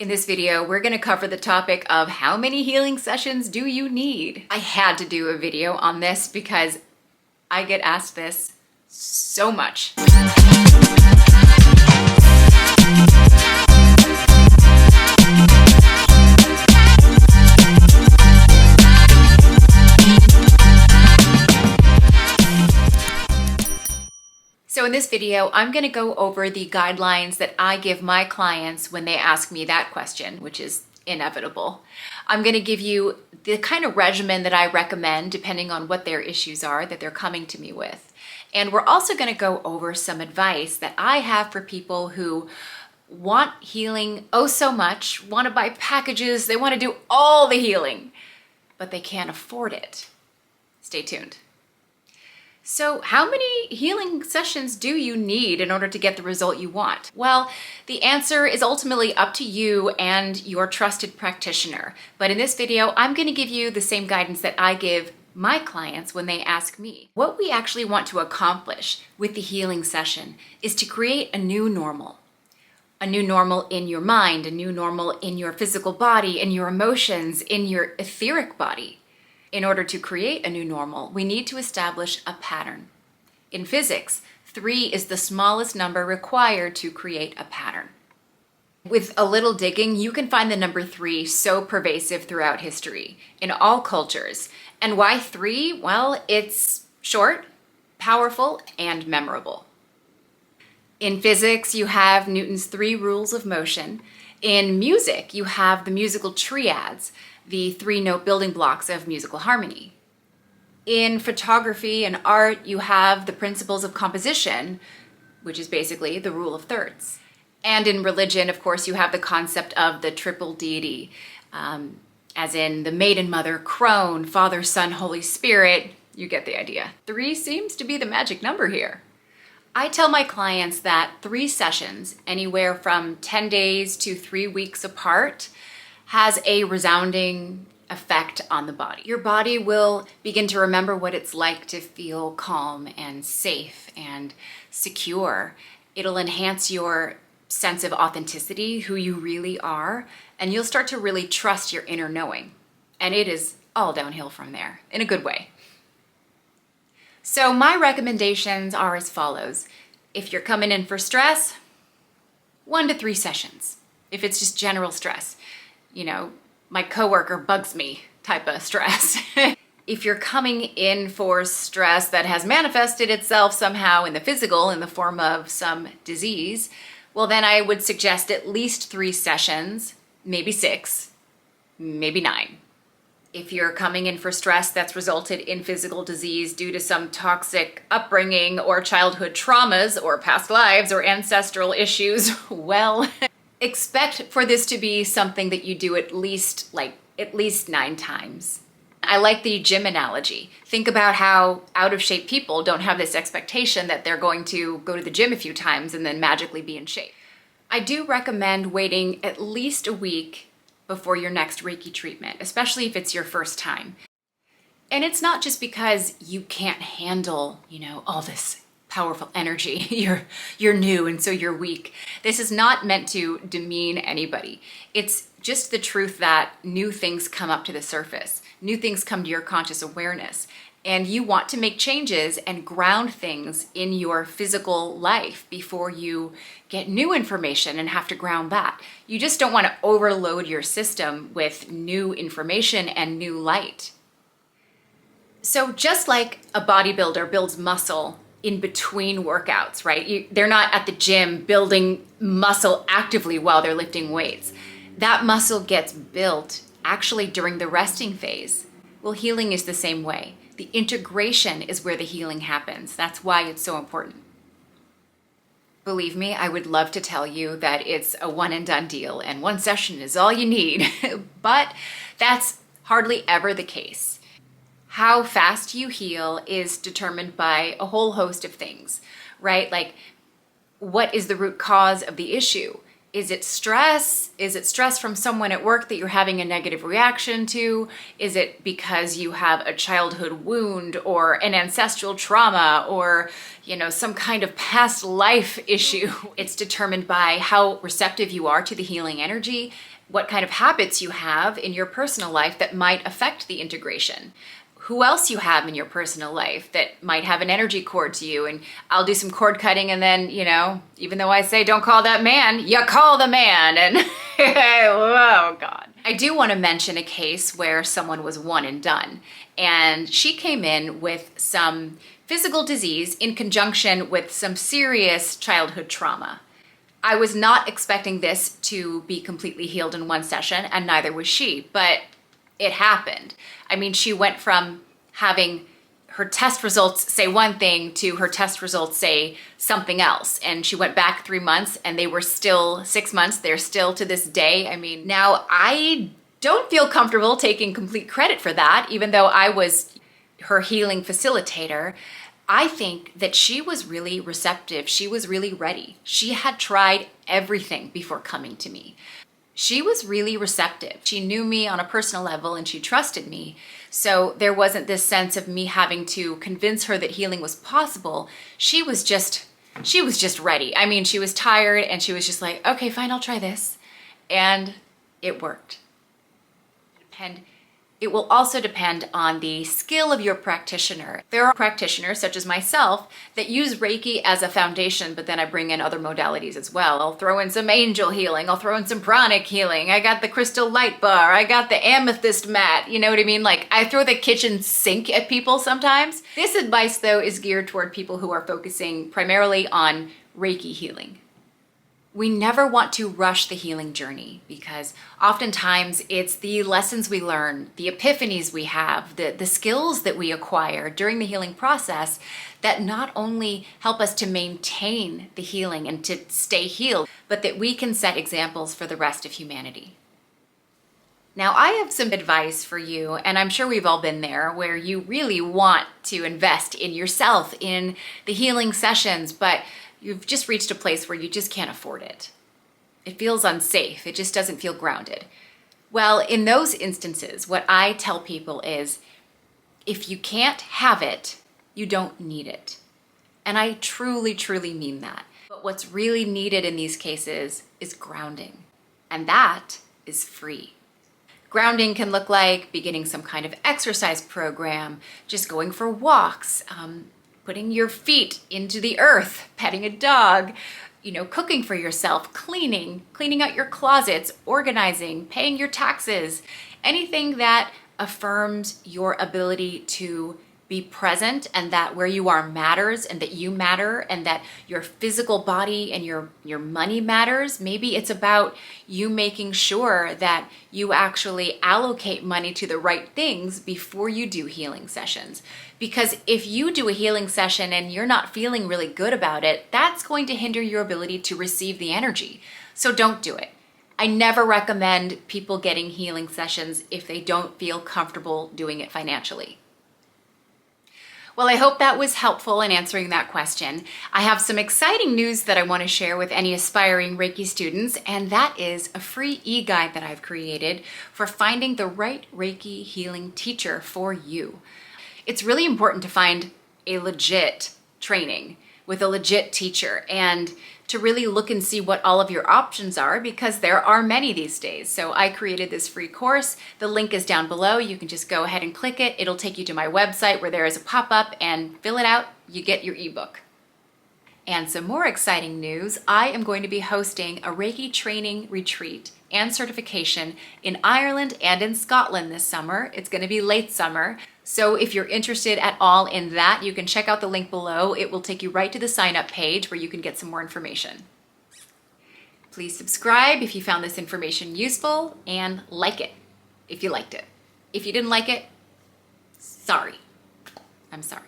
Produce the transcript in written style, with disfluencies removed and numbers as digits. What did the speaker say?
In this video, we're going to cover the topic of how many healing sessions do you need? I had to do a video on this because I get asked this so much. So in this video, I'm going to go over the guidelines that I give my clients when they ask me that question, which is inevitable. I'm going to give you the kind of regimen that I recommend depending on what their issues are that they're coming to me with. And we're also going to go over some advice that I have for people who want healing oh so much, want to buy packages, they want to do all the healing, but they can't afford it. Stay tuned. So how many healing sessions do you need in order to get the result you want? Well, the answer is ultimately up to you and your trusted practitioner. But in this video, I'm going to give you the same guidance that I give my clients when they ask me. What we actually want to accomplish with the healing session is to create a new normal. A new normal in your mind, a new normal in your physical body, in your emotions, in your etheric body. In order to create a new normal, we need to establish a pattern. In physics, 3 is the smallest number required to create a pattern. With a little digging, you can find the number 3 so pervasive throughout history, in all cultures. And why 3? Well, it's short, powerful, and memorable. In physics, you have Newton's 3 rules of motion. In music, you have the musical triads, the 3-note building blocks of musical harmony. In photography and art, you have the principles of composition, which is basically the rule of thirds. And in religion, of course, you have the concept of the triple deity, as in the Maiden Mother, Crone, Father, Son, Holy Spirit. You get the idea. 3 seems to be the magic number here. I tell my clients that 3 sessions, anywhere from 10 days to 3 weeks apart, has a resounding effect on the body. Your body will begin to remember what it's like to feel calm and safe and secure. It'll enhance your sense of authenticity, who you really are, and you'll start to really trust your inner knowing. And it is all downhill from there, in a good way. So my recommendations are as follows. If you're coming in for stress, 1 to 3 sessions. If it's just general stress, my coworker bugs me type of stress. If you're coming in for stress that has manifested itself somehow in the physical in the form of some disease, well, then I would suggest at least 3 sessions, maybe 6, maybe 9. If you're coming in for stress that's resulted in physical disease due to some toxic upbringing or childhood traumas or past lives or ancestral issues, well, expect for this to be something that you do at least 9 times. I like the gym analogy. Think about how out of shape people don't have this expectation that they're going to go to the gym a few times and then magically be in shape. I do recommend waiting at least a week before your next Reiki treatment, especially if it's your first time. And it's not just because you can't handle, all this powerful energy. You're new and so you're weak. This is not meant to demean anybody. It's just the truth that new things come up to the surface. New things come to your conscious awareness. And you want to make changes and ground things in your physical life before you get new information and have to ground that. You just don't want to overload your system with new information and new light. So just like a bodybuilder builds muscle in between workouts, right? They're not at the gym building muscle actively while they're lifting weights. That muscle gets built actually during the resting phase. Well, healing is the same way. The integration is where the healing happens. That's why it's so important. Believe me, I would love to tell you that it's a one and done deal and 1 session is all you need, but that's hardly ever the case. How fast you heal is determined by a whole host of things, right? Like, what is the root cause of the issue? Is it stress? Is it stress from someone at work that you're having a negative reaction to? Is it because you have a childhood wound or an ancestral trauma or, some kind of past life issue. It's determined by how receptive you are to the healing energy, what kind of habits you have in your personal life that might affect the integration, who else you have in your personal life that might have an energy cord to you. And I'll do some cord cutting, and then, even though I say don't call that man, you call the man. And oh God. I do want to mention a case where someone was one and done, and she came in with some physical disease in conjunction with some serious childhood trauma. I was not expecting this to be completely healed in one session, and neither was she, but it happened. I mean, she went from having her test results say one thing to her test results say something else. And she went back 3 months, and they were still 6 months. They're still to this day. I mean, now I don't feel comfortable taking complete credit for that, even though I was her healing facilitator. I think that she was really receptive. She was really ready. She had tried everything before coming to me. She was really receptive. She knew me on a personal level, and she trusted me. So there wasn't this sense of me having to convince her that healing was possible. She was just ready. I mean, she was tired, and she was just like, okay, fine, I'll try this. And it worked. And it will also depend on the skill of your practitioner. There are practitioners, such as myself, that use Reiki as a foundation, but then I bring in other modalities as well. I'll throw in some angel healing. I'll throw in some pranic healing. I got the crystal light bar. I got the amethyst mat. You know what I mean? Like, I throw the kitchen sink at people sometimes. This advice, though, is geared toward people who are focusing primarily on Reiki healing. We never want to rush the healing journey, because oftentimes it's the lessons we learn, the epiphanies we have, the skills that we acquire during the healing process that not only help us to maintain the healing and to stay healed, but that we can set examples for the rest of humanity. Now, I have some advice for you, and I'm sure we've all been there, where you really want to invest in yourself, in the healing sessions, but you've just reached a place where you just can't afford it. It feels unsafe. It just doesn't feel grounded. Well, in those instances, what I tell people is, if you can't have it, you don't need it. And I truly, truly mean that. But what's really needed in these cases is grounding. And that is free. Grounding can look like beginning some kind of exercise program, just going for walks, putting your feet into the earth, petting a dog, cooking for yourself, cleaning out your closets, organizing, paying your taxes, anything that affirms your ability to be present, and that where you are matters, and that you matter, and that your physical body and your money matters. Maybe it's about you making sure that you actually allocate money to the right things before you do healing sessions. Because if you do a healing session and you're not feeling really good about it, that's going to hinder your ability to receive the energy. So don't do it. I never recommend people getting healing sessions if they don't feel comfortable doing it financially. Well, I hope that was helpful in answering that question. I have some exciting news that I want to share with any aspiring Reiki students, and that is a free e-guide that I've created for finding the right Reiki healing teacher for you. It's really important to find a legit training with a legit teacher, and to really look and see what all of your options are, because there are many these days. So I created this free course. The link is down below. You can just go ahead and click it. It'll take you to my website where there is a pop-up, and fill it out. You get your ebook. And some more exciting news, I am going to be hosting a Reiki training retreat and certification in Ireland and in Scotland this summer. It's going to be late summer. So if you're interested at all in that, you can check out the link below. It will take you right to the sign up page where you can get some more information. Please subscribe if you found this information useful, and like it if you liked it. If you didn't like it, sorry. I'm sorry.